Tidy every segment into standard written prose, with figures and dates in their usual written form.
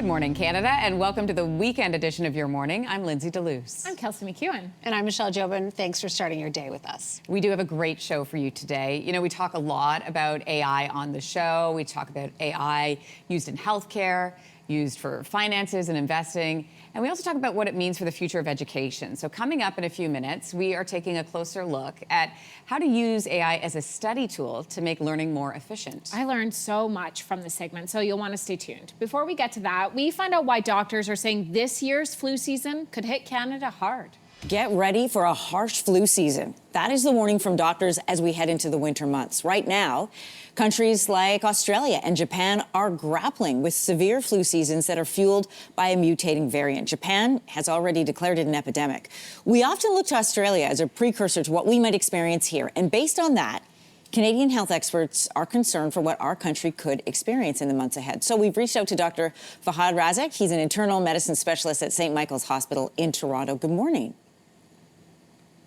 Good morning, Canada, and welcome to the weekend edition of Your Morning. I'm Lindsey Deluce. I'm Kelsey McEwen. And I'm Michelle Jobin. Thanks for starting your day with us. We do have a great show for you today. You know, we talk a lot about AI on the show. We talk about AI used in healthcare, used for finances and investing. And we also talk about what it means for the future of education. So coming up in a few minutes, we are taking a closer look at how to use AI as a study tool to make learning more efficient. I learned so much from this segment, so you'll want to stay tuned. Before we get to that, we find out why doctors are saying this year's flu season could hit Canada hard. Get ready for a harsh flu season. That is the warning from doctors as we head into the winter months. Right now, countries like Australia and Japan are grappling with severe flu seasons that are fueled by a mutating variant. Japan has already declared it an epidemic. We often look to Australia as a precursor to what we might experience here. And based on that, Canadian health experts are concerned for what our country could experience in the months ahead. So we've reached out to Dr. Fahad Razak. He's an internal medicine specialist at St. Michael's Hospital in Toronto. Good morning.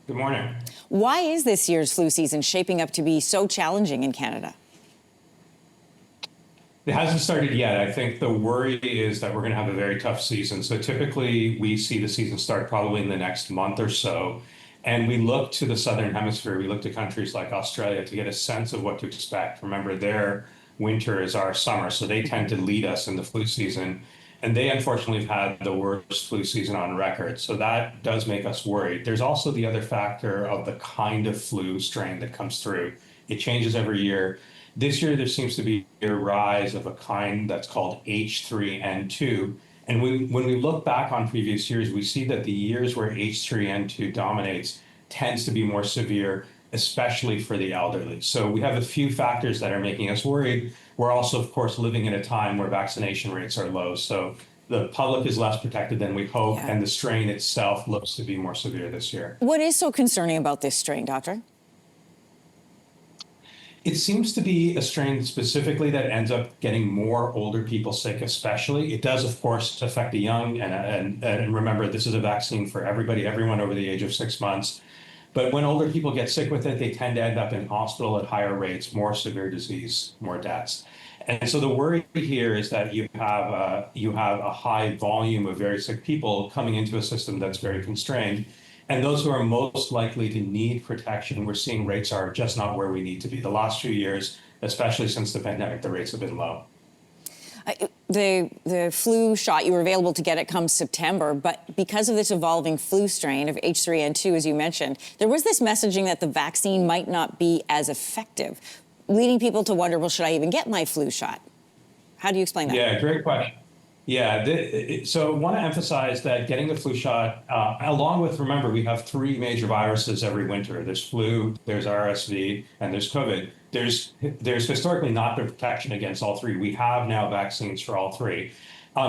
Good morning. Why is this year's flu season shaping up to be so challenging in Canada? It hasn't started yet. I think the worry is that we're going to have a very tough season. So typically we see the season start probably in the next month or so. And we look to the Southern Hemisphere, we look to countries like Australia to get a sense of what to expect. Remember, their winter is our summer, so they tend to lead us in the flu season. And they unfortunately have had the worst flu season on record. So that does make us worried. There's also the other factor of the kind of flu strain that comes through. It changes every year. This year, there seems to be a rise of a kind that's called H3N2. And when we look back on previous years, we see that the years where H3N2 dominates tends to be more severe, especially for the elderly. So we have a few factors that are making us worried. We're also, of course, living in a time where vaccination rates are low. So the public is less protected than we hope, and the strain itself looks to be more severe this year. What is so concerning about this strain, Doctor? It seems to be a strain specifically that ends up getting more older people sick, especially. It does, of course, affect the young. And remember, this is a vaccine for everybody, everyone over the age of 6 months. But when older people get sick with it, they tend to end up in hospital at higher rates, more severe disease, more deaths. And so the worry here is that you have a high volume of very sick people coming into a system that's very constrained. And those who are most likely to need protection, we're seeing rates are just not where we need to be. The last few years, especially since the pandemic, the rates have been low. The flu shot, you were available to get it come September, but because of this evolving flu strain of H3N2, as you mentioned, there was this messaging that the vaccine might not be as effective, leading people to wonder, well, should I even get my flu shot? How do you explain that? Yeah, great question. Yeah, so I want to emphasize that getting the flu shot, along with, remember, we have three major viruses every winter. There's flu, there's RSV, and there's COVID. There's historically not been protection against all three. We have now vaccines for all three.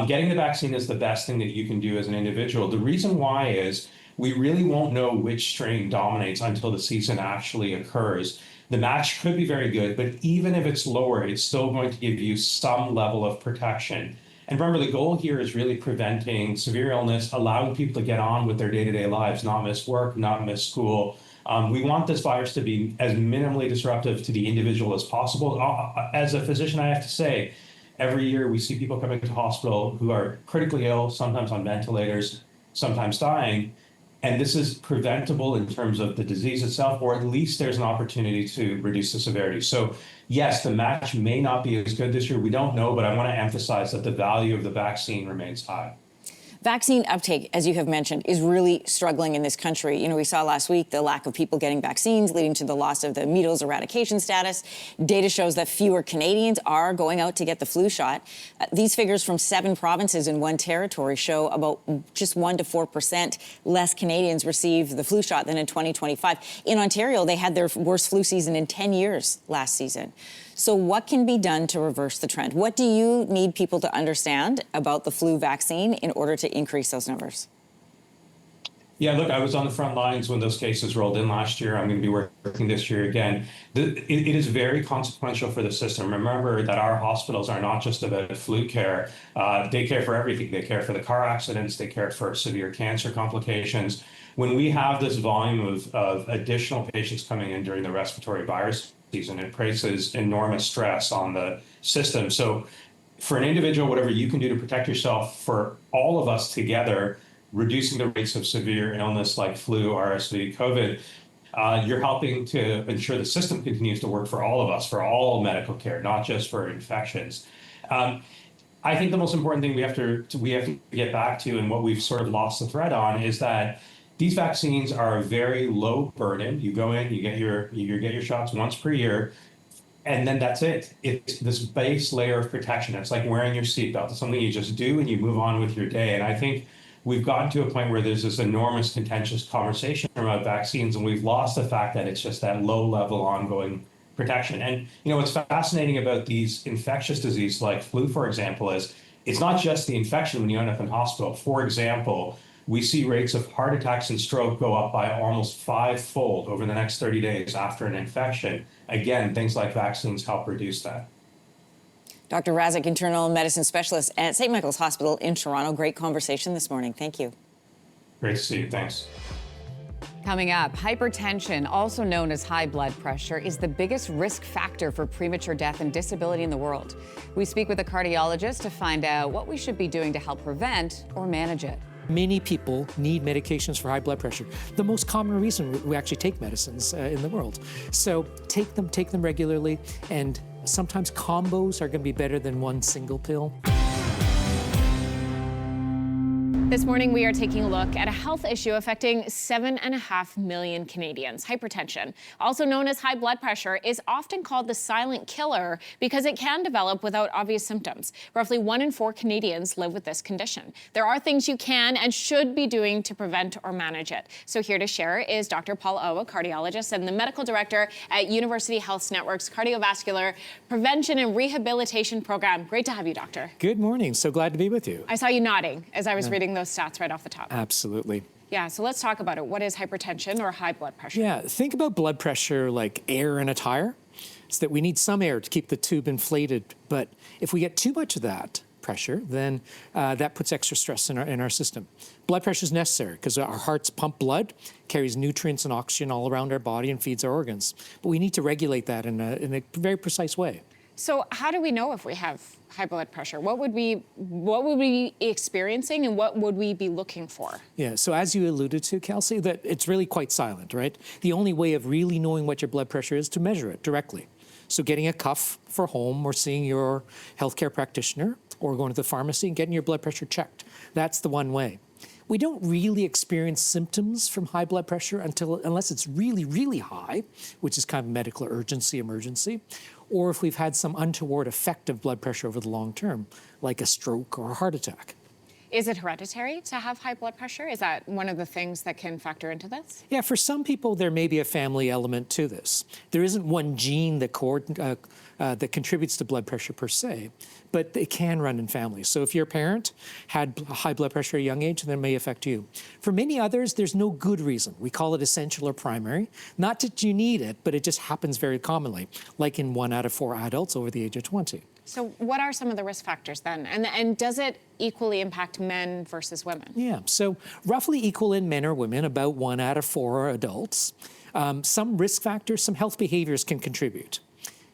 Getting the vaccine is the best thing that you can do as an individual. The reason why is we really won't know which strain dominates until the season actually occurs. The match could be very good, but even if it's lower, it's still going to give you some level of protection. And remember, the goal here is really preventing severe illness, allowing people to get on with their day-to-day lives, not miss work, not miss school. We want this virus to be as minimally disruptive to the individual as possible. As a physician, I have to say, every year we see people coming to hospital who are critically ill, sometimes on ventilators, sometimes dying. And this is preventable in terms of the disease itself, or at least there's an opportunity to reduce the severity. So yes, the match may not be as good this year. We don't know, but I want to emphasize that the value of the vaccine remains high. Vaccine uptake, as you have mentioned, is really struggling in this country. You know, we saw last week the lack of people getting vaccines leading to the loss of the measles eradication status. Data shows that fewer Canadians are going out to get the flu shot. These figures from 7 provinces in one territory show about just 1 to 4% less Canadians receive the flu shot than in 2025. In Ontario, they had their worst flu season in 10 years last season. So what can be done to reverse the trend? What do you need people to understand about the flu vaccine in order to increase those numbers? Yeah, look, I was on the front lines when those cases rolled in last year. I'm going to be working this year again. It is very consequential for the system. Remember that our hospitals are not just about flu care. They care for everything. They care for the car accidents. They care for severe cancer complications. When we have this volume of additional patients coming in during the respiratory virus season, it places enormous stress on the system. So for an individual, whatever you can do to protect yourself, for all of us together, reducing the rates of severe illness like flu, RSV, COVID, you're helping to ensure the system continues to work for all of us, for all medical care, not just for infections. I think the most important thing we have to get back to, and what we've sort of lost the thread on, is that these vaccines are a very low burden. You go in, you get your shots once per year, and then that's it. It's this base layer of protection. It's like wearing your seatbelt. It's something you just do and you move on with your day. And I think we've gotten to a point where there's this enormous contentious conversation about vaccines, and we've lost the fact that it's just that low level ongoing protection. And what's fascinating about these infectious diseases like flu, for example, is it's not just the infection when you end up in hospital. For example, we see rates of heart attacks and stroke go up by almost 5-fold over the next 30 days after an infection. Again, things like vaccines help reduce that. Dr. Razik, internal medicine specialist at St. Michael's Hospital in Toronto. Great conversation this morning. Thank you. Great to see you. Thanks. Coming up, hypertension, also known as high blood pressure, is the biggest risk factor for premature death and disability in the world. We speak with a cardiologist to find out what we should be doing to help prevent or manage it. Many people need medications for high blood pressure. The most common reason we actually take medicines in the world. So take them regularly, and sometimes combos are going to be better than one single pill. This morning, we are taking a look at a health issue affecting 7.5 million Canadians. Hypertension, also known as high blood pressure, is often called the silent killer because it can develop without obvious symptoms. Roughly 1 in 4 Canadians live with this condition. There are things you can and should be doing to prevent or manage it. So here to share is Dr. Paul O, a cardiologist and the medical director at University Health Network's Cardiovascular Prevention and Rehabilitation Program. Great to have you, doctor. Good morning. So glad to be with you. I saw you nodding as I was reading those stats right off the top. Absolutely. Yeah, so let's talk about it. What is hypertension or high blood pressure? Yeah, think about blood pressure like air in a tire. It's that we need some air to keep the tube inflated, but if we get too much of that pressure, then that puts extra stress in our system. Blood pressure is necessary because our hearts pump blood, carries nutrients and oxygen all around our body and feeds our organs. But we need to regulate that in a very precise way. So how do we know if we have high blood pressure? What would we be experiencing and what would we be looking for? Yeah, so as you alluded to, Kelsey, that it's really quite silent, right? The only way of really knowing what your blood pressure is to measure it directly. So getting a cuff for home or seeing your healthcare practitioner or going to the pharmacy and getting your blood pressure checked. That's the one way. We don't really experience symptoms from high blood pressure unless it's really, really high, which is kind of medical emergency, or if we've had some untoward effect of blood pressure over the long term, like a stroke or a heart attack. Is it hereditary to have high blood pressure? Is that one of the things that can factor into this? Yeah, for some people, there may be a family element to this. There isn't one gene that contributes to blood pressure per se, but it can run in families. So if your parent had high blood pressure at a young age, then it may affect you. For many others, there's no good reason. We call it essential or primary. Not that you need it, but it just happens very commonly, like in 1 out of 4 adults over the age of 20. So what are some of the risk factors then? And does it equally impact men versus women? Yeah, so roughly equal in men or women, about 1 out of 4 adults. Some risk factors, some health behaviors can contribute.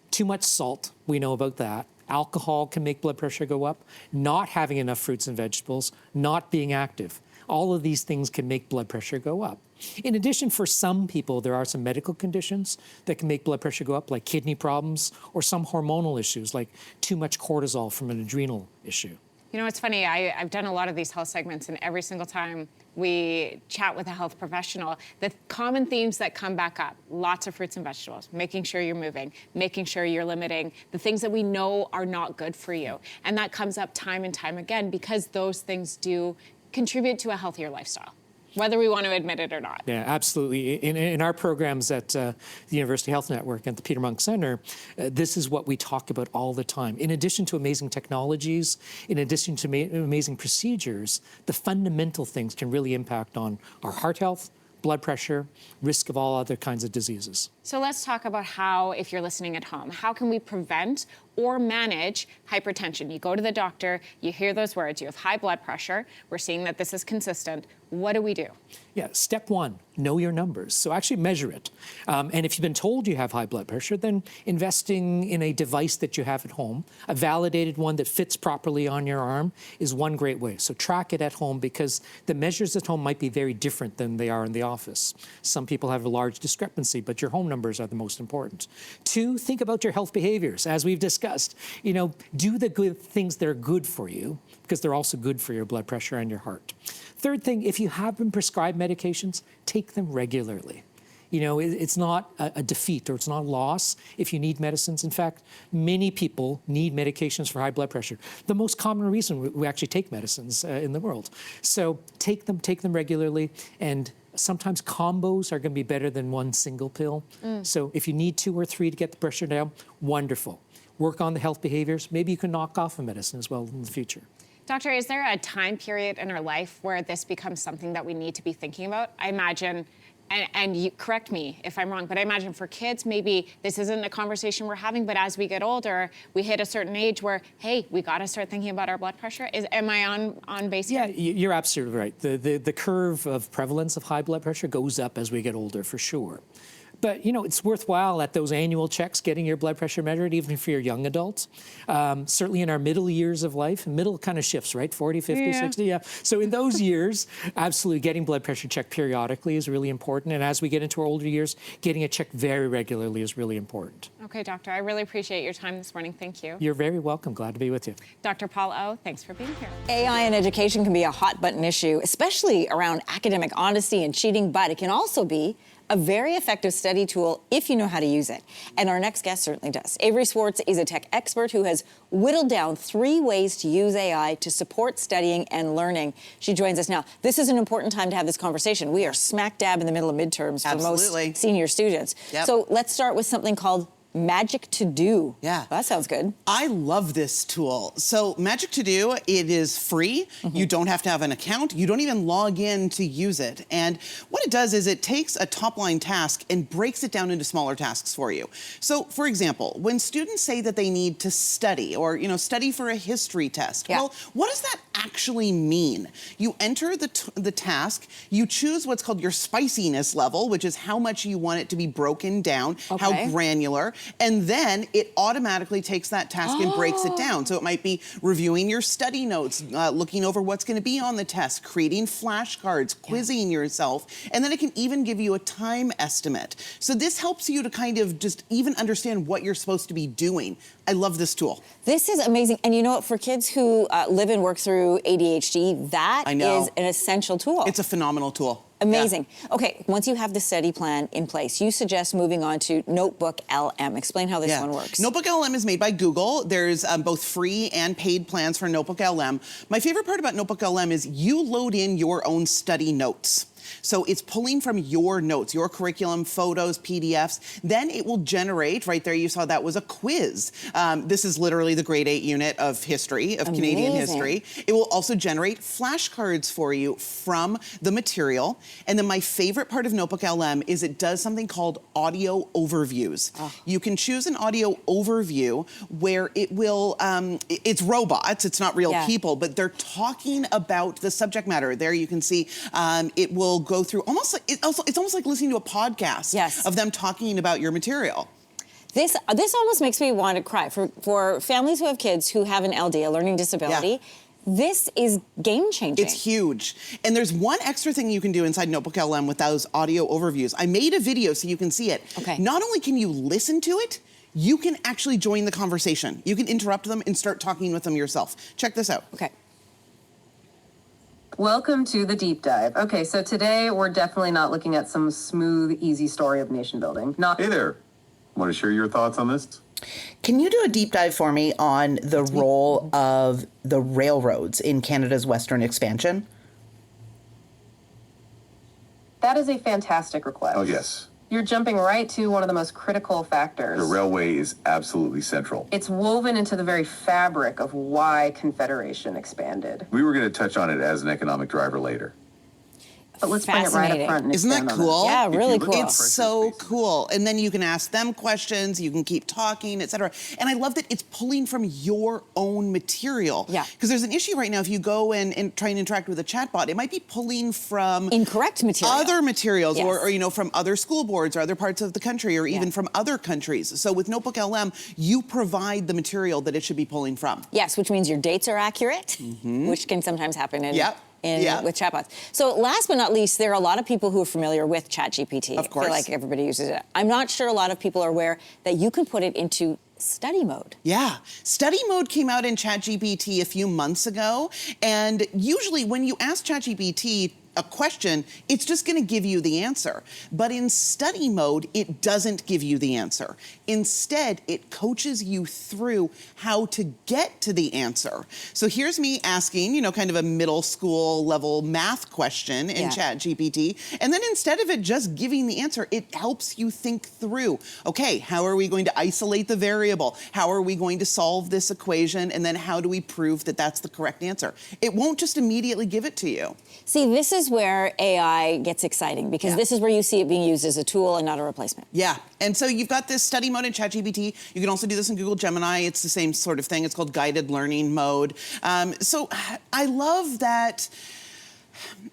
Too much salt, we know about that. Alcohol can make blood pressure go up. Not having enough fruits and vegetables, not being active. All of these things can make blood pressure go up. In addition, for some people, there are some medical conditions that can make blood pressure go up, like kidney problems or some hormonal issues, like too much cortisol from an adrenal issue. You know, it's funny, I've done a lot of these health segments, and every single time we chat with a health professional, the common themes that come back up, lots of fruits and vegetables, making sure you're moving, making sure you're limiting the things that we know are not good for you. And that comes up time and time again because those things do contribute to a healthier lifestyle, whether we want to admit it or not. Yeah, absolutely. In our programs at the University Health Network and the Peter Munk Center, this is what we talk about all the time. In addition to amazing technologies, in addition to amazing procedures, the fundamental things can really impact on our heart health, blood pressure, risk of all other kinds of diseases. So let's talk about how, if you're listening at home, how can we prevent or manage hypertension. You go to the doctor, you hear those words, you have high blood pressure. We're seeing that this is consistent. What do we do? Yeah, step one, know your numbers. So actually measure it. And if you've been told you have high blood pressure, then investing in a device that you have at home, a validated one that fits properly on your arm, is one great way. So track it at home, because the measures at home might be very different than they are in the office. Some people have a large discrepancy, but your home numbers are the most important. Two, think about your health behaviors. As we've discussed, do the good things that are good for you, because they're also good for your blood pressure and your heart. Third thing, if you have been prescribed medications, take them regularly. It's not a defeat, or it's not a loss if you need medicines. In fact, many people need medications for high blood pressure. The most common reason we actually take medicines in the world. So take them regularly, and sometimes combos are going to be better than one single pill. So if you need 2 or 3 to get the pressure down, wonderful. Work on the health behaviors. Maybe you can knock off a medicine as well in the future. Doctor, is there a time period in our life where this becomes something that we need to be thinking about? I imagine, and you correct me if I'm wrong, but I imagine for kids, maybe this isn't a conversation we're having, but as we get older, we hit a certain age where, hey, we got to start thinking about our blood pressure. Am I on base here? Yeah, you're absolutely right. The curve of prevalence of high blood pressure goes up as we get older, for sure. But, it's worthwhile at those annual checks getting your blood pressure measured, even for your young adults. Certainly in our middle years of life, middle kind of shifts, right? 40, 50, 60, yeah. So in those years, absolutely getting blood pressure checked periodically is really important. And as we get into our older years, getting it checked very regularly is really important. Okay, Doctor, I really appreciate your time this morning. Thank you. You're very welcome. Glad to be with you. Dr. Paul O., thanks for being here. AI in education can be a hot button issue, especially around academic honesty and cheating, but it can also be a very effective study tool if you know how to use it. And our next guest certainly does. Avery Swartz is a tech expert who has whittled down 3 ways to use AI to support studying and learning. She joins us now. This is an important time to have this conversation. We are smack dab in the middle of midterms for most senior students. Yep. So let's start with something called Magic to Do. Yeah. Well, that sounds good. I love this tool. So Magic to Do, it is free. You don't have to have an account. You don't even log in to use it. And what it does is it takes a top-line task and breaks it down into smaller tasks for you. So, for example, when students say that they need to study or, study for a history test, well, what does that actually mean? You enter the task, you choose what's called your spiciness level, which is how much you want it to be broken down, how granular, and then it automatically takes that task and breaks it down. So it might be reviewing your study notes, looking over what's going to be on the test, creating flashcards, quizzing yourself, and then it can even give you a time estimate. So this helps you to kind of just even understand what you're supposed to be doing. I love this tool. This is amazing. And you know what, for kids who live and work through ADHD, that is an essential tool. It's a phenomenal tool. Amazing. Yeah. Okay, once you have the study plan in place, you suggest moving on to Notebook LM. Explain how this one works. Notebook LM is made by Google. There's both free and paid plans for Notebook LM. My favorite part about Notebook LM is you load in your own study notes. So it's pulling from your notes, your curriculum, photos, PDFs. Then it will generate, right there you saw that was a quiz. This is literally the grade 8 unit of history, of Canadian history. It will also generate flashcards for you from the material. And then my favorite part of Notebook LM is it does something called audio overviews. You can choose an audio overview where it will, it's robots, it's not real people, but they're talking about the subject matter. There you can see it will go through almost like it's almost like listening to a podcast of them talking about your material. This almost makes me want to cry. For families who have kids who have an LD, a learning disability, this is game-changing. It's huge. And there's one extra thing you can do inside Notebook LM with those audio overviews. I made a video so you can see it. Okay. Not only can you listen to it, you can actually join the conversation. You can interrupt them and start talking with them yourself. Check this out. Okay. Welcome to the deep dive. Okay, so today we're definitely not looking at some smooth, easy story of nation building. Hey there. Want to share your thoughts on this? Can you do a deep dive for me on the role of the railroads in Canada's western expansion? That is a fantastic request. Oh, yes. You're jumping right to one of the most critical factors. The railway is absolutely central. It's woven into the very fabric of why Confederation expanded. We were going to touch on it as an economic driver later. but let's bring it right up Fascinating. front and Isn't that expand on cool? Yeah, really cool. It's so cool. And then you can ask them questions, you can keep talking, etc. And I love that it's pulling from your own material. Yeah. Because there's an issue right now if you go and try and interact with a chatbot, it might be pulling from incorrect material. other materials Yes. or, you know, from other school boards or other parts of the country or even from other countries. So with Notebook LM, you provide the material that it should be pulling from. Yes, which means your dates are accurate, which can sometimes happen in with chatbots. So last but not least, there are a lot of people who are familiar with ChatGPT. Of course. I feel like everybody uses it. I'm not sure a lot of people are aware that you can put it into study mode. Yeah. Study mode came out in ChatGPT a few months ago. And usually when you ask ChatGPT a question, it's just going to give you the answer. But in study mode, it doesn't give you the answer. Instead, it coaches you through how to get to the answer. So here's me asking, you know, kind of a middle school level math question in ChatGPT. And then instead of it just giving the answer, it helps you think through, okay, how are we going to isolate the variable? How are we going to solve this equation? And then how do we prove that that's the correct answer? It won't just immediately give it to you. See, this is where AI gets exciting because this is where you see it being used as a tool and not a replacement. Yeah, and so you've got this study mode in ChatGPT. You can also do this in Google Gemini. It's the same sort of thing. It's called guided learning mode. So I love that.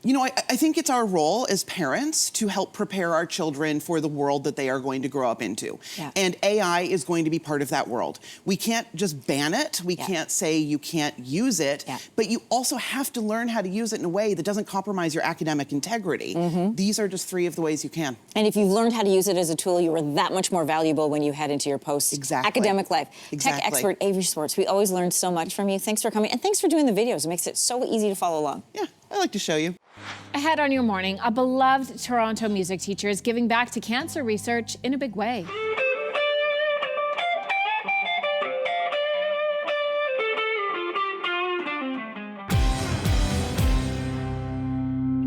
You know, I think it's our role as parents to help prepare our children for the world that they are going to grow up into. Yeah. And AI is going to be part of that world. We can't just ban it. We can't say you can't use it. Yeah. But you also have to learn how to use it in a way that doesn't compromise your academic integrity. These are just 3 of the ways you can. And if you've learned how to use it as a tool, you are that much more valuable when you head into your post-academic life. Exactly. Tech expert Avery Sports, we always learn so much from you. Thanks for coming, and thanks for doing the videos. It makes it so easy to follow along. Yeah, I like to show you. Ahead on your morning, a beloved Toronto music teacher is giving back to cancer research in a big way.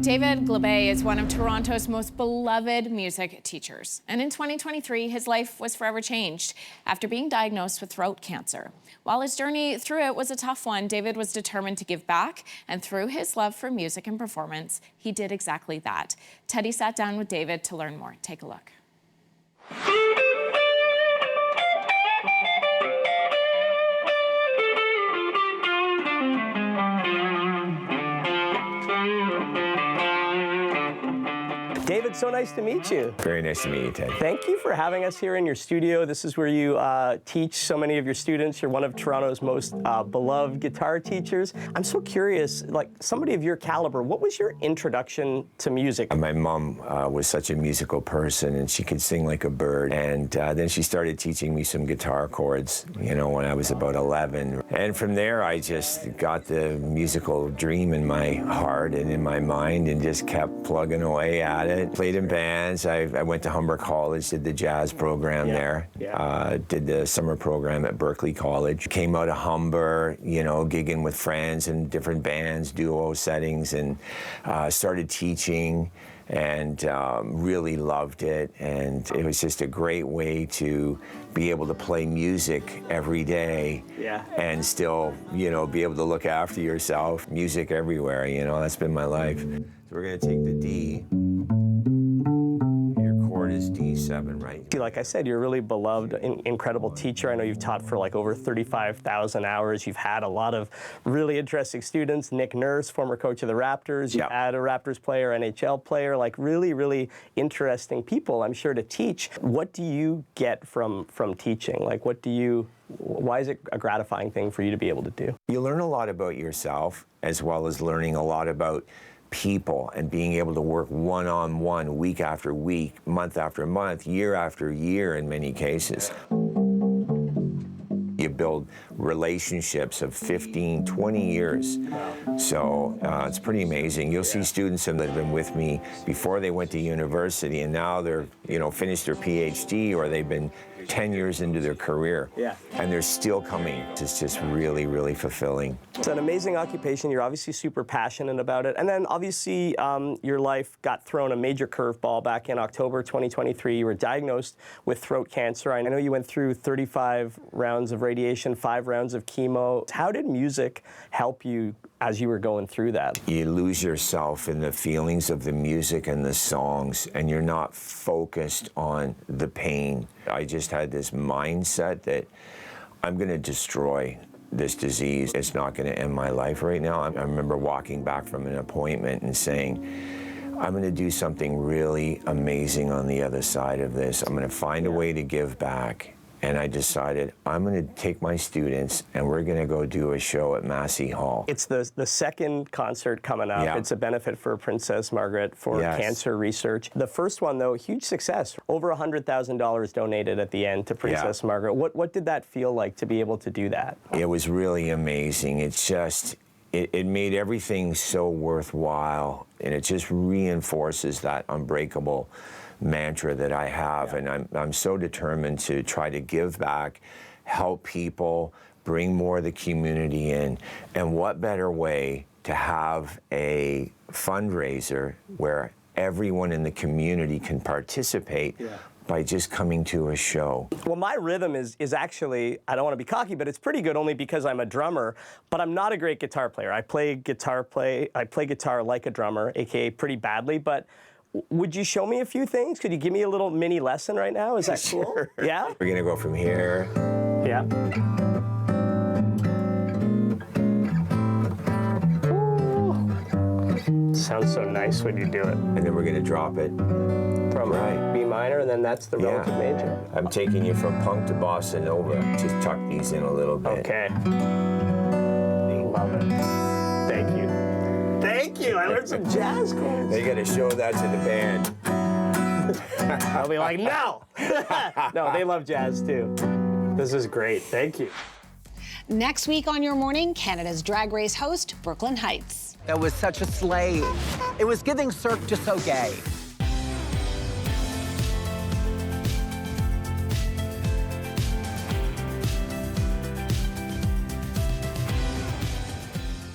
David Glebe is one of Toronto's most beloved music teachers. And in 2023, his life was forever changed after being diagnosed with throat cancer. While his journey through it was a tough one, David was determined to give back. And through his love for music and performance, he did exactly that. Teddy sat down with David to learn more. Take a look. David, so nice to meet you. Very nice to meet you, Ted. Thank you for having us here in your studio. This is where you teach so many of your students. You're one of Toronto's most beloved guitar teachers. I'm so curious, like somebody of your caliber, what was your introduction to music? My mom was such a musical person, and she could sing like a bird. And then she started teaching me some guitar chords, you know, when I was about 11. And from there, I just got the musical dream in my heart and in my mind and just kept plugging away at it. Played in bands. I went to Humber College, did the jazz program there. Did the summer program at Berkeley College. Came out of Humber, you know, gigging with friends in different bands, duo settings, and started teaching and really loved it. And it was just a great way to be able to play music every day and still, you know, be able to look after yourself. Music everywhere, you know, that's been my life. So we're gonna take the D. Is D7, right? Like I said, you're a really beloved, incredible teacher. I know you've taught for like over 35,000 hours. You've had a lot of really interesting students. Nick Nurse, former coach of the Raptors. You've had a Raptors player, NHL player, like really, really interesting people, I'm sure, to teach. What do you get from teaching? Like, why is it a gratifying thing for you to be able to do? You learn a lot about yourself, as well as learning a lot about people and being able to work one-on-one, week after week, month after month, year after year in many cases. You build relationships of 15, 20 years. So it's pretty amazing. You'll see students that have been with me before they went to university, and now they're, you know, finished their PhD, or they've been 10 years into their career. Yeah. And they're still coming. It's just really, really fulfilling. It's an amazing occupation. You're obviously super passionate about it. And then obviously your life got thrown a major curveball back in October 2023. You were diagnosed with throat cancer. I know you went through 35 rounds of radiation, 5 rounds of chemo. How did music help you as you were going through that? You lose yourself in the feelings of the music and the songs, and you're not focused on the pain. I just had this mindset that I'm going to destroy this disease. It's not going to end my life right now. I remember walking back from an appointment and saying, I'm going to do something really amazing on the other side of this. I'm going to find a way to give back. And I decided I'm going to take my students and we're going to go do a show at Massey Hall. It's the second concert coming up. Yeah. It's a benefit for Princess Margaret for Yes. cancer research. The first one, though, huge success. Over $100,000 donated at the end to Princess Margaret. What did that feel like to be able to do that? It was really amazing. It's just, it made everything so worthwhile, and it just reinforces that unbreakable mantra that I have, and I'm so determined to try to give back, help people, bring more of the community in, and what better way to have a fundraiser where everyone in the community can participate by just coming to a show. Well, my rhythm is actually, I don't want to be cocky, but it's pretty good only because I'm a drummer, but I'm not a great guitar player. I play guitar like a drummer, AKA pretty badly, but would you show me a few things? Could you give me a little mini lesson right now? Is that cool? Sure. Yeah? We're gonna go from here. Yeah. Ooh. Sounds so nice when you do it. And then we're gonna drop it. From B minor, and then that's the relative major. I'm taking you from punk to bossa nova. Just tuck these in a little bit. Okay. Love it. Thank you. Thank you. I learned some jazz chords. They gotta show that to the band. I'll be like, no. No, they love jazz too. This is great. Thank you. Next week on Your Morning, Canada's Drag Race host, Brooklyn Heights. That was such a slave. It was giving Cirque du Soleil.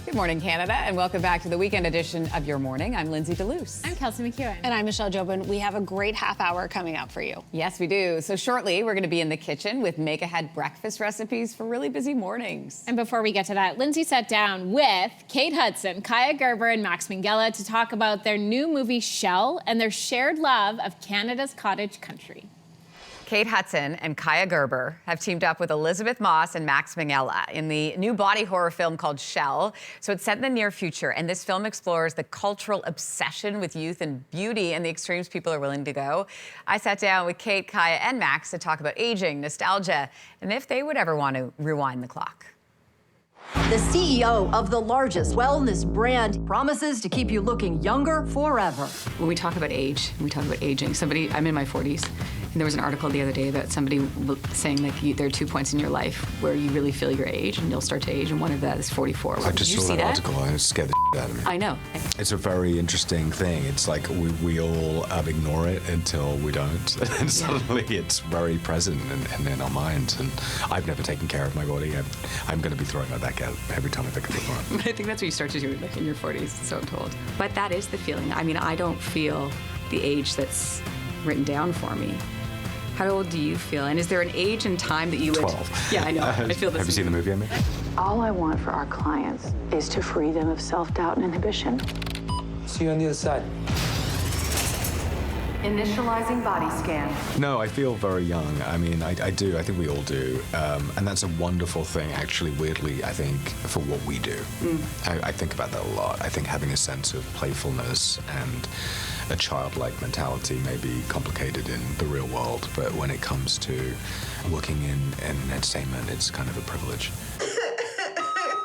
Good morning, Canada, and welcome back to the weekend edition of Your Morning. I'm Lindsey Deluce. I'm Kelsey McEwen. And I'm Michelle Jobin. We have a great half hour coming up for you. Yes, we do. So shortly, we're going to be in the kitchen with make-ahead breakfast recipes for really busy mornings. And before we get to that, Lindsey sat down with Kate Hudson, Kaia Gerber, and Max Minghella to talk about their new movie, Shell, and their shared love of Canada's cottage country. Kate Hudson and Kaia Gerber have teamed up with Elizabeth Moss and Max Minghella in the new body horror film called Shell. So it's set in the near future, and this film explores the cultural obsession with youth and beauty and the extremes people are willing to go. I sat down with Kate, Kaia, and Max to talk about aging, nostalgia, and if they would ever want to rewind the clock. The CEO of the largest wellness brand promises to keep you looking younger forever. When we talk about age, we talk about aging. I'm in my 40s, and there was an article the other day about somebody saying like there are 2 points in your life where you really feel your age and you'll start to age, and one of that is 44. I just saw that article and it scared the shit out of me. I know. It's a very interesting thing. It's like we all ignore it until we don't. And suddenly it's very present in our minds. And I've never taken care of my body. I'm going to be throwing my back out every time I pick up the phone. But I think that's what you start to do like in your 40s, so I'm told. But that is the feeling. I mean, I don't feel the age that's written down for me. How old do you feel? And is there an age and time that you would... 12. Yeah, I know. I feel this. Have you seen the movie, Amy? All I want for our clients is to free them of self-doubt and inhibition. See you on the other side. Initializing body scan. No, I feel very young. I mean, I do. I think we all do. And that's a wonderful thing, actually, weirdly, I think, for what we do. I think about that a lot. I think having a sense of playfulness and a childlike mentality may be complicated in the real world, but when it comes to working in entertainment, it's kind of a privilege.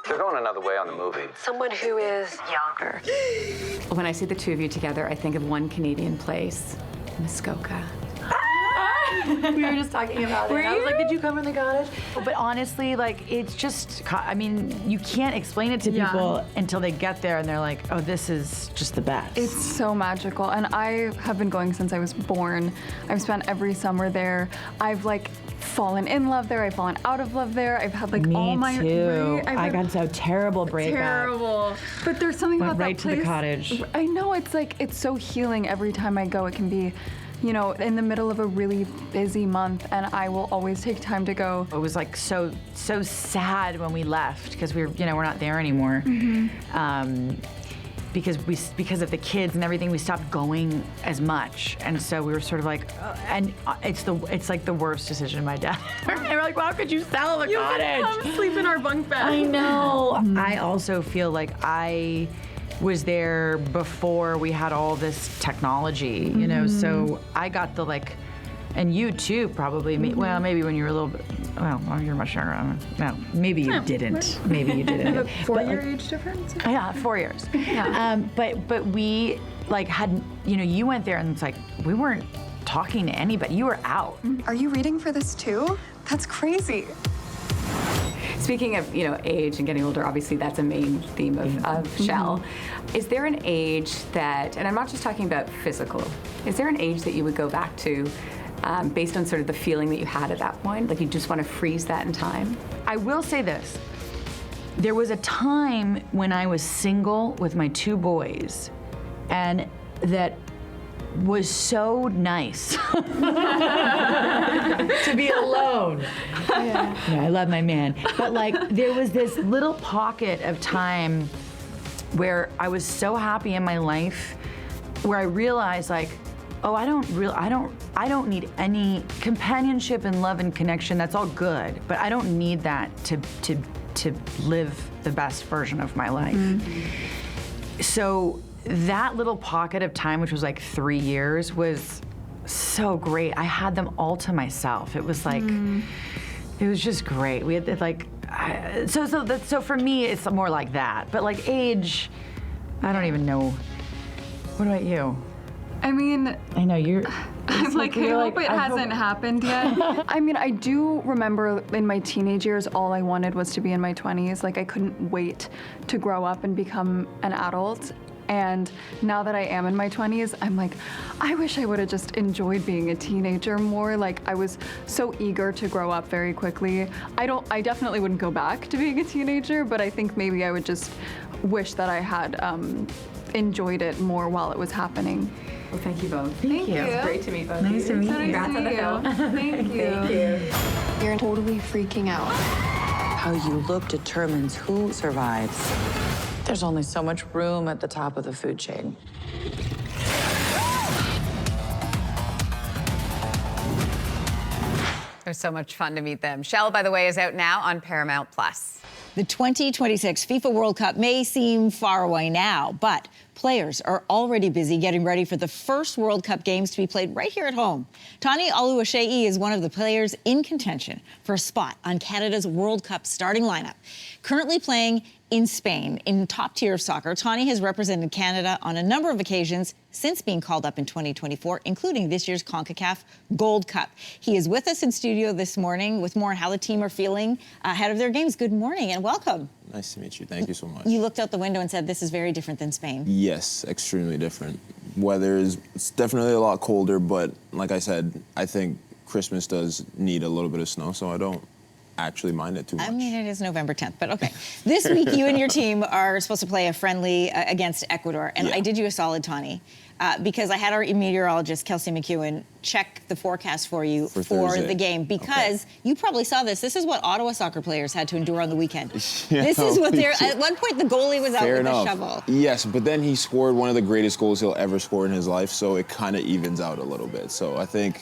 They're going another way on the movie. Someone who is younger. When I see the two of you together, I think of one Canadian place, Muskoka. We were just talking about it. I was like, did you come in the cottage? But honestly, like, it's just, I mean, you can't explain it to people until they get there and they're like, oh, this is just the best. It's so magical. And I have been going since I was born. I've spent every summer there. I've like fallen in love there. I've fallen out of love there. I've had like Me all my. too. Right? I got into a terrible breakup. Terrible. But there's something Went about right that to the place. cottage. I know, it's like, it's so healing every time I go. It can be, you know, in the middle of a really busy month, and I will always take time to go. It was like so sad when we left because we're not there anymore. Because of the kids and everything, we stopped going as much, and so we were sort of like, it's like the worst decision of my dad. And we're like, how could you sell the cottage? Come sleep in our bunk bed. I know. I also feel like I was there before we had all this technology, you know. So I got the and you too probably. Well, maybe when you were a little bit. Well, you're much younger. No, maybe you didn't. Maybe you didn't. A 4-year age difference? Yeah, 4 years. Yeah. But we had, you went there and it's like, we weren't talking to anybody. You were out. Are you reading for this too? That's crazy. Speaking of, age and getting older, obviously that's a main theme of Shell. Is there an age that, and I'm not just talking about physical, is there an age that you would go back to based on sort of the feeling that you had at that point? Like you just want to freeze that in time? I will say this. There was a time when I was single with my 2 boys, and that was so nice to be alone. Yeah, I love my man. But there was this little pocket of time where I was so happy in my life, where I realized oh, I don't need any companionship and love and connection. That's all good, but I don't need that to live the best version of my life. So that little pocket of time, which was 3 years, was so great. I had them all to myself. It was it was just great. We had so for me, it's more like that. But age, I don't even know. What about you? I mean, I know you're. I'm I hope it hasn't happened yet. I mean, I do remember in my teenage years, all I wanted was to be in my 20s. I couldn't wait to grow up and become an adult. And now that I am in my 20s, I'm I wish I would have just enjoyed being a teenager more. I was so eager to grow up very quickly. I definitely wouldn't go back to being a teenager, but I think maybe I would just wish that I had enjoyed it more while it was happening. Well, thank you both. Thank you. It's great to meet both Nice of you. to meet you. Congrats on the film. Thank you. Thank you. You're totally freaking out. How you look determines who survives. There's only so much room at the top of the food chain. It was so much fun to meet them. Shell, by the way, is out now on Paramount+. The 2026 FIFA World Cup may seem far away now, but players are already busy getting ready for the first World Cup games to be played right here at home. Tani Oluwaseyi is one of the players in contention for a spot on Canada's World Cup starting lineup. Currently playing in Spain in top tier of soccer, Tani has represented Canada on a number of occasions since being called up in 2024, including this year's CONCACAF Gold Cup. He is with us in studio this morning with more on how the team are feeling ahead of their games. Good morning and welcome. Nice to meet you. Thank you so much. You looked out the window and said this is very different than Spain. Yes, extremely different. Weather it's definitely a lot colder, but like I said, I think Christmas does need a little bit of snow, so I don't actually mind it too much. I mean, it is November 10th, but okay. This week, you and your team are supposed to play a friendly against Ecuador, and I did you a solid, Tani, because I had our meteorologist, Kelsey McEwen, check the forecast for you for the game, because you probably saw this. This is what Ottawa soccer players had to endure on the weekend. This is what they're, at one point, the goalie was out with a shovel. Yes, but then he scored one of the greatest goals he'll ever score in his life, so it kind of evens out a little bit. So I think,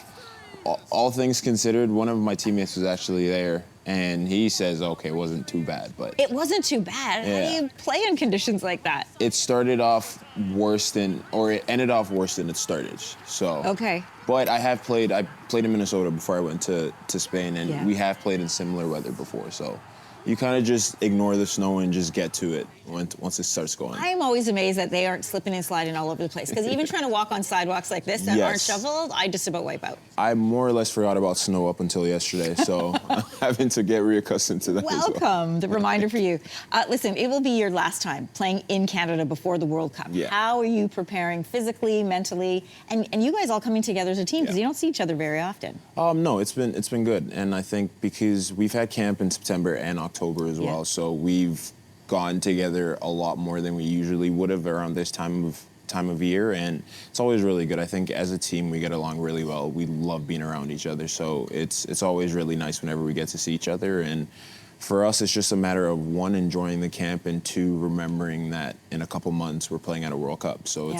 all things considered, one of my teammates was actually there, and he says, okay, it wasn't too bad, but... It wasn't too bad. Yeah. How do you play in conditions like that? It started off worse than, or it ended off worse than it started, so... Okay. But I played in Minnesota before I went to Spain, and we have played in similar weather before, so... You kind of just ignore the snow and just get to it. once it starts going. I'm always amazed that they aren't slipping and sliding all over the place. Because even trying to walk on sidewalks like this that aren't shoveled, I just about wipe out. I more or less forgot about snow up until yesterday, so I'm having to get reaccustomed to that. Welcome, the reminder for you. Listen, it will be your last time playing in Canada before the World Cup. Yeah. How are you preparing physically, mentally, and you guys all coming together as a team because you don't see each other very often? No, it's been good, and I think because we've had camp in September and October as well, so we've gone together a lot more than we usually would have around this time of year, and it's always really good. I think as a team we get along really well. We love being around each other, so it's always really nice whenever we get to see each other. And for us, it's just a matter of one, enjoying the camp, and two, remembering that in a couple months we're playing at a World Cup. So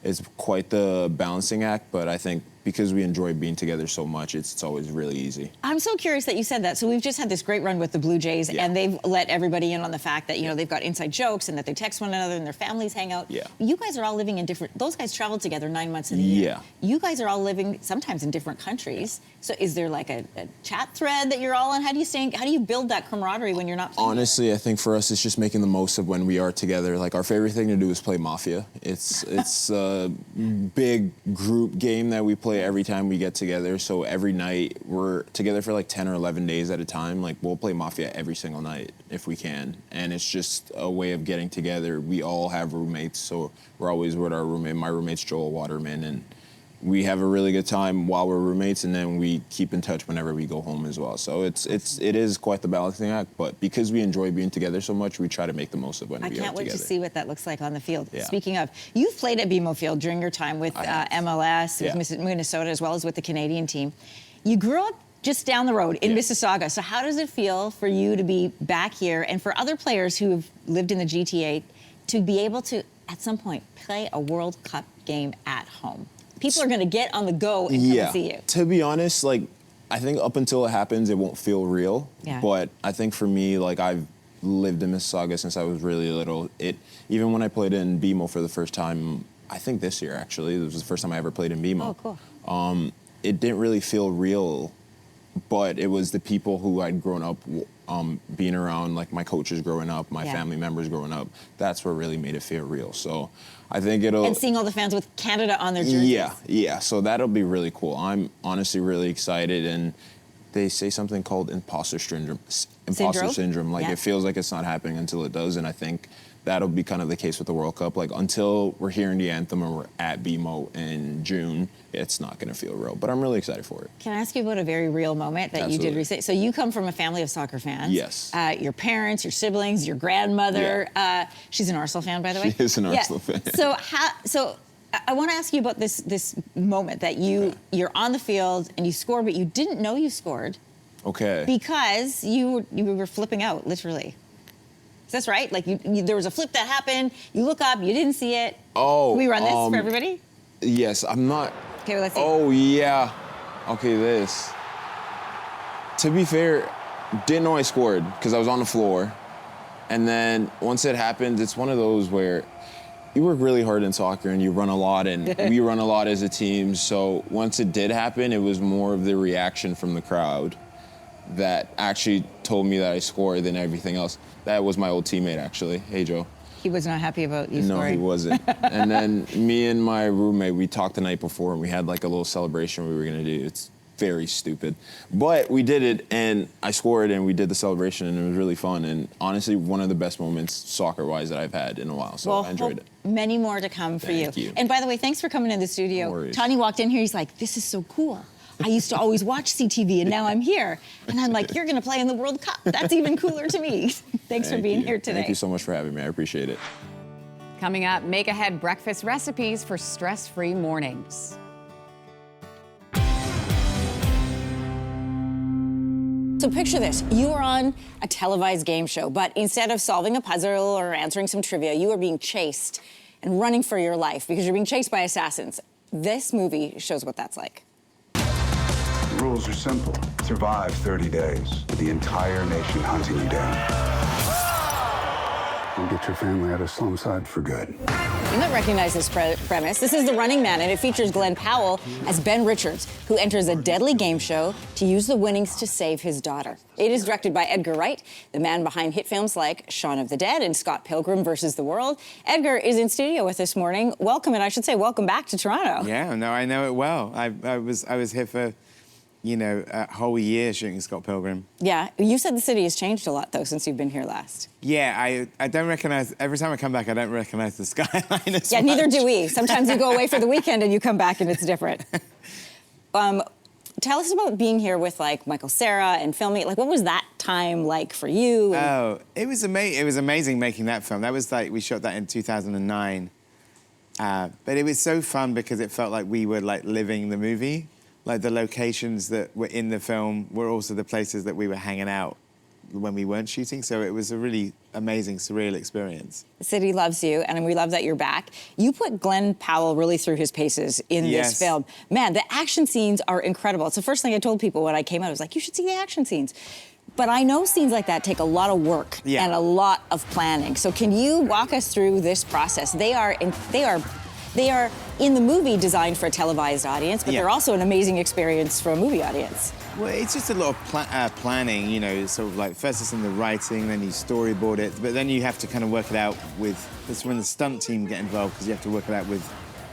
it's quite the balancing act, but I think because we enjoy being together so much, it's always really easy. I'm so curious that you said that. So we've just had this great run with the Blue Jays, and they've let everybody in on the fact that, they've got inside jokes and that they text one another and their families hang out. Yeah. You guys are all living in those guys travel together 9 months of the year. Yeah. You guys are all living sometimes in different countries. So is there like a chat thread that you're all on? How do you build that camaraderie when you're not playing? Honestly, I think for us, it's just making the most of when we are together. Like, our favorite thing to do is play Mafia. It's a big group game that we play every time we get together. So every night we're together for like 10 or 11 days at a time. Like, we'll play Mafia every single night if we can. And it's just a way of getting together. We all have roommates, so we're always with our roommate. My roommate's Joel Waterman, and we have a really good time while we're roommates, and then we keep in touch whenever we go home as well. So it is quite the balancing act, but because we enjoy being together so much, we try to make the most of when we are together. I can't wait to see what that looks like on the field. Yeah. Speaking of, you've played at BMO Field during your time with MLS, with Minnesota, as well as with the Canadian team. You grew up just down the road in Mississauga. So how does it feel for you to be back here, and for other players who have lived in the GTA to be able to, at some point, play a World Cup game at home? People are going to get on the go and come and see you. To be honest, I think up until it happens, it won't feel real. Yeah. But I think for me, I've lived in Mississauga since I was really little. Even when I played in BMO for the first time, I think this year actually, it was the first time I ever played in BMO. Oh, cool. It didn't really feel real, but it was the people who I'd grown up being around, like my coaches growing up, my family members growing up. That's what really made it feel real. So I think it'll... And seeing all the fans with Canada on their jerseys. Yeah. So that'll be really cool. I'm honestly really excited, and they say something called imposter syndrome. It feels like it's not happening until it does, and I think that'll be kind of the case with the World Cup. Until we're hearing the anthem and we're at BMO in June, it's not going to feel real. But I'm really excited for it. Can I ask you about a very real moment that you did recently? So you come from a family of soccer fans. Yes. Your parents, your siblings, your grandmother. Yeah. She's an Arsenal fan, by the way. She is an Arsenal fan. So I want to ask you about this moment that you're on the field and you score, but you didn't know you scored. Okay. Because you were flipping out, literally. Is that right? There was a flip that happened. You look up, you didn't see it. Oh. Can we run this for everybody? Yes, I'm not. Okay, well, let's see. Oh, yeah. Okay, this. To be fair, didn't know I scored because I was on the floor. And then once it happened, it's one of those where you work really hard in soccer and you run a lot, and we run a lot as a team. So once it did happen, it was more of the reaction from the crowd that actually told me that I scored than everything else. That was my old teammate, actually. Hey, Joe. He was not happy about you scoring. No, he wasn't. And then me and my roommate, we talked the night before, and we had a little celebration we were going to do. It's very stupid. But we did it, and I scored, and we did the celebration, and it was really fun. And honestly, one of the best moments soccer-wise that I've had in a while. So I enjoyed it. Many more to come for Thank you. And by the way, thanks for coming in the studio. No worries. Tony walked in here, he's like, this is so cool. I used to always watch CTV, and now I'm here. And I'm like, you're going to play in the World Cup. That's even cooler to me. Thanks for being here today. Thank you so much for having me. I appreciate it. Coming up, make ahead breakfast recipes for stress-free mornings. So picture this, you are on a televised game show, but instead of solving a puzzle or answering some trivia, you are being chased and running for your life because you're being chased by assassins. This movie shows what that's like. The rules are simple. Survive 30 days with the entire nation hunting you down. and get your family out of Slumside for good. You might recognize this premise. This is The Running Man, and it features Glenn Powell as Ben Richards, who enters a deadly game show to use the winnings to save his daughter. It is directed by Edgar Wright, the man behind hit films like Shaun of the Dead and Scott Pilgrim vs. the World. Edgar is in studio with us this morning. Welcome, and I should say welcome back to Toronto. Yeah, no, I know it well. I was here for, a whole year shooting Scott Pilgrim. Yeah, you said the city has changed a lot, though, since you've been here last. Yeah, I don't recognize, every time I come back, I don't recognize the skyline as Yeah, much. neither do we. Sometimes you go away for the weekend and you come back and it's different. Tell us about being here with, like, Michael Cera and filming. Like, what was that time like for you? Oh, it was amazing making that film. That was like, we shot that in 2009. But it was so fun because it felt like we were, like, living the movie. Like, the locations that were in the film were also the places that we were hanging out when we weren't shooting. So it was a really amazing, surreal experience. The city loves you, and we love that you're back. You put Glenn Powell really through his paces in this film. Man, the action scenes are incredible. It's the first thing I told people when I came out. I was like, you should see the action scenes. But I know scenes like that take a lot of work and a lot of planning. So can you walk us through this process? They are in the movie designed for a televised audience, but they're also an amazing experience for a movie audience. Well, it's just a lot of planning, sort of like, first it's in the writing, then you storyboard it, but then you have to kind of work it out that's when the stunt team get involved, because you have to work it out with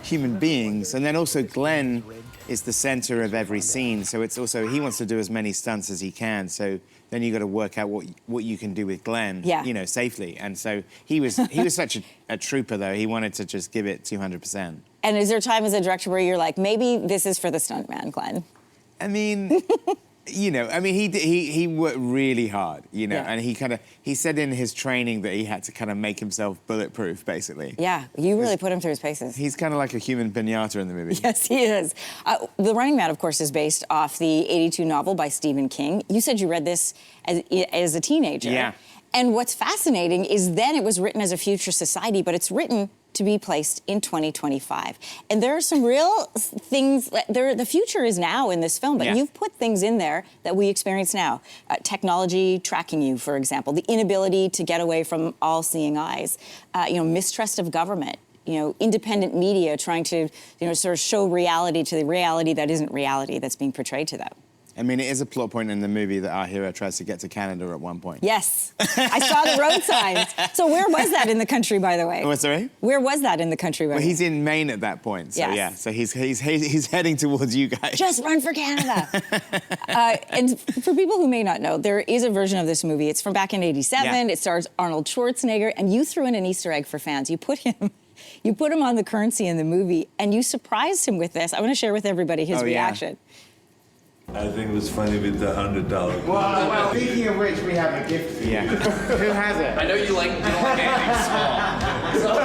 human beings. And then also Glenn is the center of every scene, so it's also, he wants to do as many stunts as he can, so then you got to work out what you can do with Glenn, safely. And so he was such a trooper, though. He wanted to just give it 200%. And is there a time as a director where you're like, maybe this is for the stuntman, Glenn? I mean, he worked really hard, and he said in his training that he had to kind of make himself bulletproof, basically. Yeah, you really put him through his paces. He's kind of like a human pinata in the movie. Yes, he is. The Running Man, of course, is based off the '82 novel by Stephen King. You said you read this as a teenager. Yeah. And what's fascinating is then it was written as a future society, but it's written to be placed in 2025. And there are some real things, the future is now in this film, but you've put things in there that we experience now. Technology tracking you, for example, the inability to get away from all-seeing eyes, mistrust of government, independent media trying to, sort of show reality to the reality that isn't reality that's being portrayed to them. I mean, it is a plot point in the movie that our hero tries to get to Canada at one point. Yes, I saw the road signs. So where was that in the country, by the way? Oh, sorry? Where was that in the country? Well, he's in Maine at that point. So so he's heading towards you guys. Just run for Canada. And for people who may not know, there is a version of this movie. It's from back in '87. Yeah. It stars Arnold Schwarzenegger, and you threw in an Easter egg for fans. You put him on the currency in the movie, and you surprised him with this. I want to share with everybody his reaction. I think it was funny with the $100. Well, speaking of which, we have a gift for you. Who has it? I know you don't like anything small.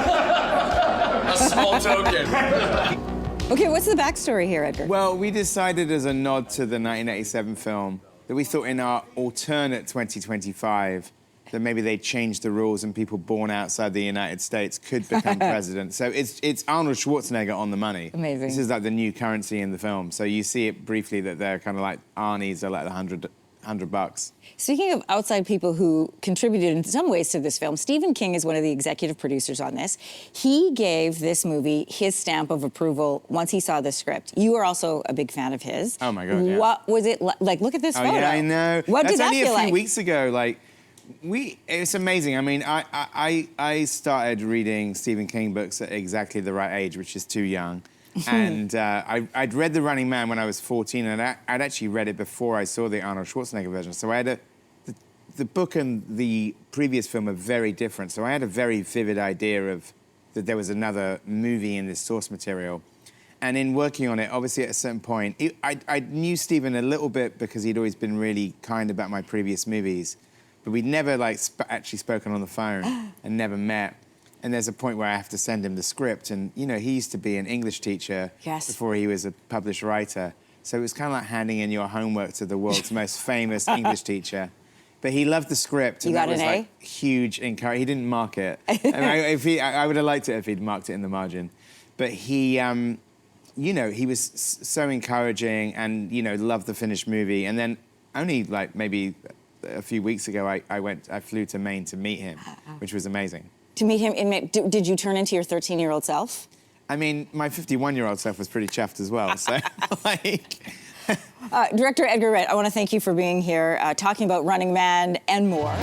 A small token. Okay, what's the backstory here, Edgar? Well, we decided as a nod to the 1987 film that we thought in our alternate 2025 that maybe they changed the rules and people born outside the United States could become president. So it's Arnold Schwarzenegger on the money. Amazing. This is like the new currency in the film. So you see it briefly that they're kind of like Arnie's are like the $100. Speaking of outside people who contributed in some ways to this film, Stephen King is one of the executive producers on this. He gave this movie his stamp of approval once he saw the script. You are also a big fan of his. Oh my God, yeah. What was it like? Look at this photo. Yeah, I know. What did that feel like? That's only a few weeks ago, it's amazing. I mean, I started reading Stephen King books at exactly the right age, which is too young. And I'd read The Running Man when I was 14, and I'd actually read it before I saw the Arnold Schwarzenegger version. So I had the book and the previous film are very different. So I had a very vivid idea of that there was another movie in this source material. And in working on it, obviously at a certain point, I knew Stephen a little bit because he'd always been really kind about my previous movies. But we'd never actually spoken on the phone and never met. And there's a point where I have to send him the script. And, he used to be an English teacher before he was a published writer. So it was kind of like handing in your homework to the world's most famous English teacher. But he loved the script. You got an A? Huge encouragement. He didn't mark it. I would have liked it if he'd marked it in the margin. But he, he was so encouraging and, loved the finished movie. And then only maybe a few weeks ago, I flew to Maine to meet him, which was amazing. To meet him in Maine, did you turn into your 13-year-old self? I mean, my 51-year-old self was pretty chuffed as well, so, like... Director Edgar Wright, I want to thank you for being here, talking about Running Man and more.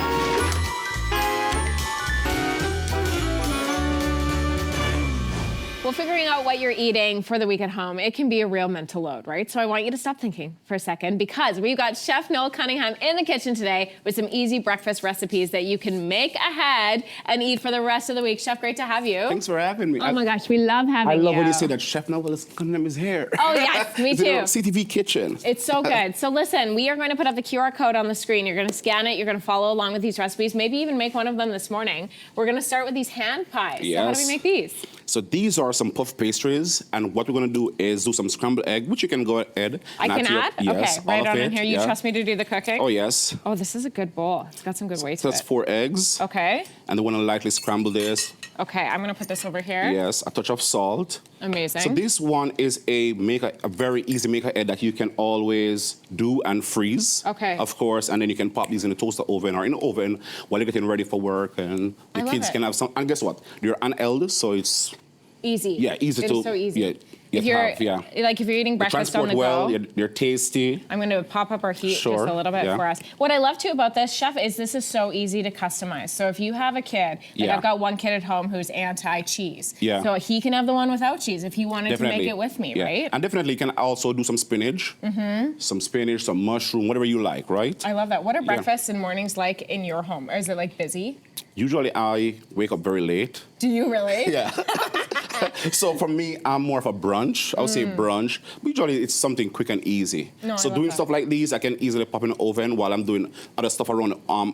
Well, figuring out what you're eating for the week at home, it can be a real mental load, right? So I want you to stop thinking for a second, because we've got Chef Noel Cunningham in the kitchen today with some easy breakfast recipes that you can make ahead and eat for the rest of the week. Chef, great to have you. Thanks for having me. Oh my gosh, we love having you. I love when you say that Chef Noel Cunningham is here. Oh yes, me too. CTV Kitchen. It's so good. So listen, we are going to put up the QR code on the screen. You're going to scan it. You're going to follow along with these recipes. Maybe even make one of them this morning. We're going to start with these hand pies. Yes. So how do we make these? So these are some puff pastries, and what we're going to do is do some scrambled egg, which you can go ahead. I can add? Yes, okay, right on in here. You yeah. trust me to do the cooking? Oh, yes. Oh, this is a good bowl. It's got some good weight to So it. that's 4 eggs. Okay. And then we're going to lightly scramble this. Okay, I'm going to put this over here. Yes, a touch of salt. Amazing. So this one is a very easy make-ahead that you can always do and freeze. Okay. Of course, and then you can pop these in the toaster oven or in the oven while you're getting ready for work, and the kids can have some. And guess what? You're an elder, so it's easy. Yeah, easy It to. is so easy. Yeah, If you're if you're eating breakfast on the well, go, you're tasty. I'm going to pop up our heat just a little bit yeah. for us. What I love too about this, Chef, is this is so easy to customize. So if you have a kid, like I've got one kid at home who's anti-cheese. Yeah. So he can have the one without cheese if he wanted to make it with me, right? And definitely you can also do some spinach, some spinach, some mushroom, whatever you like, right? I love that. What are breakfasts and mornings like in your home? Or is it like busy? Usually I wake up very late. Do you really? Yeah. So for me, I'm more of a brunch. I would say brunch. But usually it's something quick and easy. No, so I love doing that. stuff like these, I can easily pop in the oven while I'm doing other stuff around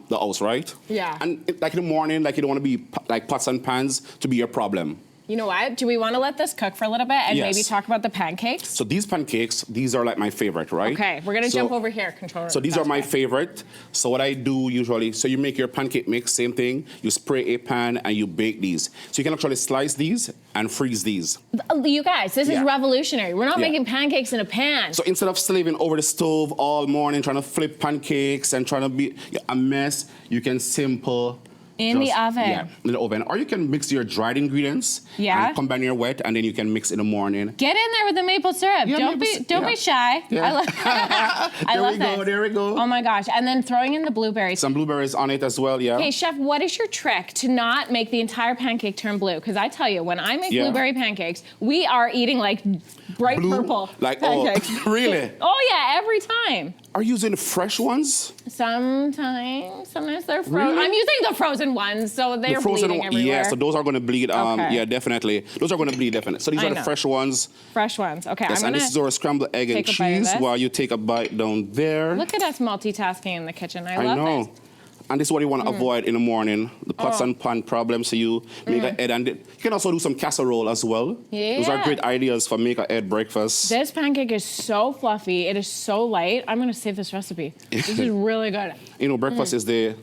the house, right? Yeah. And like in the morning, like you don't want to be like pots and pans to be your problem. You know what? Do we want to let this cook for a little bit and Yes. maybe talk about the pancakes? So these pancakes, these are like my favorite, right? Okay, we're going to jump over here, controller. So these are my favorite. So what I do usually, so you make your pancake mix, same thing. You spray a pan and you bake these. So you can actually slice these and freeze these. You guys, this is revolutionary. We're not Yeah. making pancakes in a pan. So instead of slaving over the stove all morning, trying to flip pancakes and trying to be a mess, you can simple. In the oven. Yeah, in the oven. Or you can mix your dried ingredients. Yeah. And combine your wet, and then you can mix in the morning. Get in there with the maple syrup. Yeah, don't be shy. Yeah. I love There we go. Oh my gosh. And then throwing in the blueberries. Some blueberries on it as well, yeah. Hey, Chef, what is your trick to not make the entire pancake turn blue? Because I tell you, when I make blueberry pancakes, we are eating like bright purple pancakes. Oh, really? Oh yeah, every time. Are you using fresh ones? Sometimes they're frozen. Really? I'm using the frozen ones, so they're bleeding everywhere. Yeah, so those are going to bleed. Okay. Yeah, definitely. Those are going to bleed, definitely. So these I are the know. fresh ones. Fresh ones. Okay, Yes, I'm and gonna this is our scrambled egg and take a bite of cheese this. while you take a bite down there. Look at us multitasking in the kitchen. I love know. it. And this is what you want to avoid in the morning, the pots and pan problems. So you make a head, and you can also do some casserole as well. Yeah. Those are great ideas for make a head breakfast. This pancake is so fluffy. It is so light. I'm gonna save this recipe. This is really good. You know, breakfast is the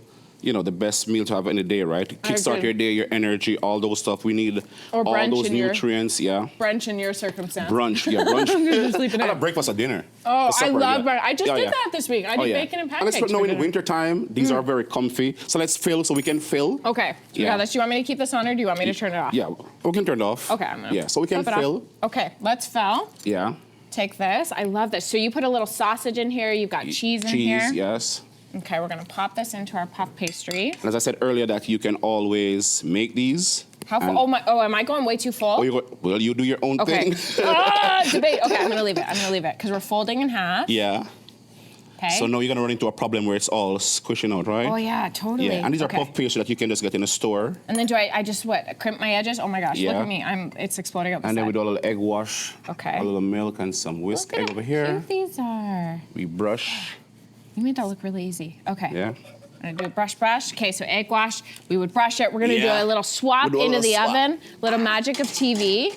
best meal to have in the day, right? Kickstart agree. your day, your energy, all those stuff. We need Or all brunch those in your- nutrients, Brunch in your circumstance. Brunch, yeah, brunch. I'm gonna sleep in I it. love breakfast or dinner. Oh, For supper, I love yeah. brunch. I just Yeah, did yeah. that this week. I did bacon and pancakes. And let's for know in dinner. winter time, these are very comfy. So let's fill so we can fill. Okay, so we got this. Do you want me to keep this on or do you want me to turn it off? Yeah, we can turn it off. Okay, I'm gonna Yeah, so we can flip it off. fill. Okay, let's fill. Yeah. Take this. I love this. So you put a little sausage in here. You've got cheese in here. Cheese, yes. Okay, we're gonna pop this into our puff pastry. And as I said earlier, that you can always make these. How full? and- Am I going way too full? Well, you do your own Okay. thing. Debate. Okay, I'm gonna leave it because we're folding in half. Yeah. Okay. So now you're gonna run into a problem where it's all squishing out, right? Oh yeah, totally. Yeah, and these are Okay. puff pastry that you can just get in a store. And then do I just crimp my edges? Oh my gosh, look Yeah. at me. It's exploding out the And then side. we do a little egg wash. Okay. A little milk and some whisk egg over here. Cute these are. We brush. You made that look really easy. Okay. Yeah. I'm gonna do a brush. Okay, so egg wash. We would brush it. We're gonna do a little swap We'll do a into the little swap. oven. Little magic of TV.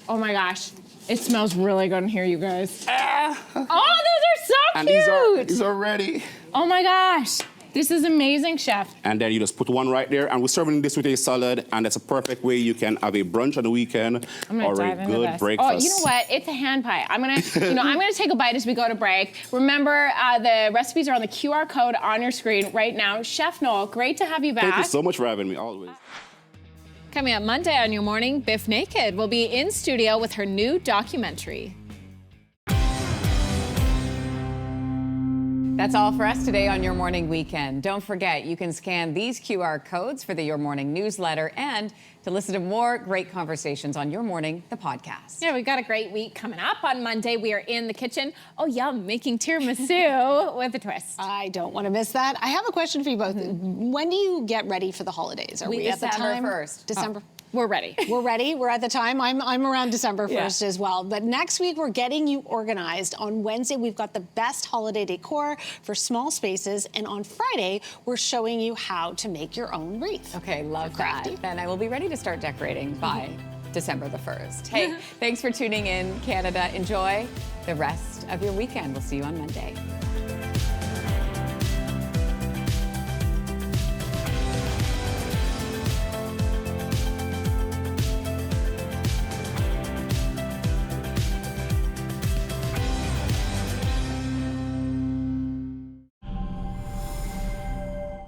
Oh my gosh. It smells really good in here, you guys. Oh, those are so And cute. these are ready. Oh my gosh. This is amazing, Chef. And then you just put one right there, and we're serving this with a salad, and that's a perfect way you can have a brunch on the weekend or a good breakfast. Oh, you know what? It's a hand pie. I'm gonna, I'm gonna take a bite as we go to break. Remember, the recipes are on the QR code on your screen right now. Chef Noel, great to have you back. Thank you so much for having me, always. Coming up Monday on Your Morning, Biff Naked will be in studio with her new documentary. That's all for us today on Your Morning Weekend. Don't forget, you can scan these QR codes for the Your Morning newsletter and to listen to more great conversations on Your Morning, the podcast. Yeah, we've got a great week coming up. On Monday, we are in the kitchen. Oh, yum, making tiramisu with a twist. I don't want to miss that. I have a question for you both. When do you get ready for the holidays? Are we at the time? December 1st. December. Oh. We're ready. We're ready. We're at the time. I'm around December 1st as well. But next week, we're getting you organized. On Wednesday, we've got the best holiday decor for small spaces. And on Friday, we're showing you how to make your own wreath. Okay, love that. Then I will be ready to start decorating by December the 1st. Hey, thanks for tuning in, Canada. Enjoy the rest of your weekend. We'll see you on Monday.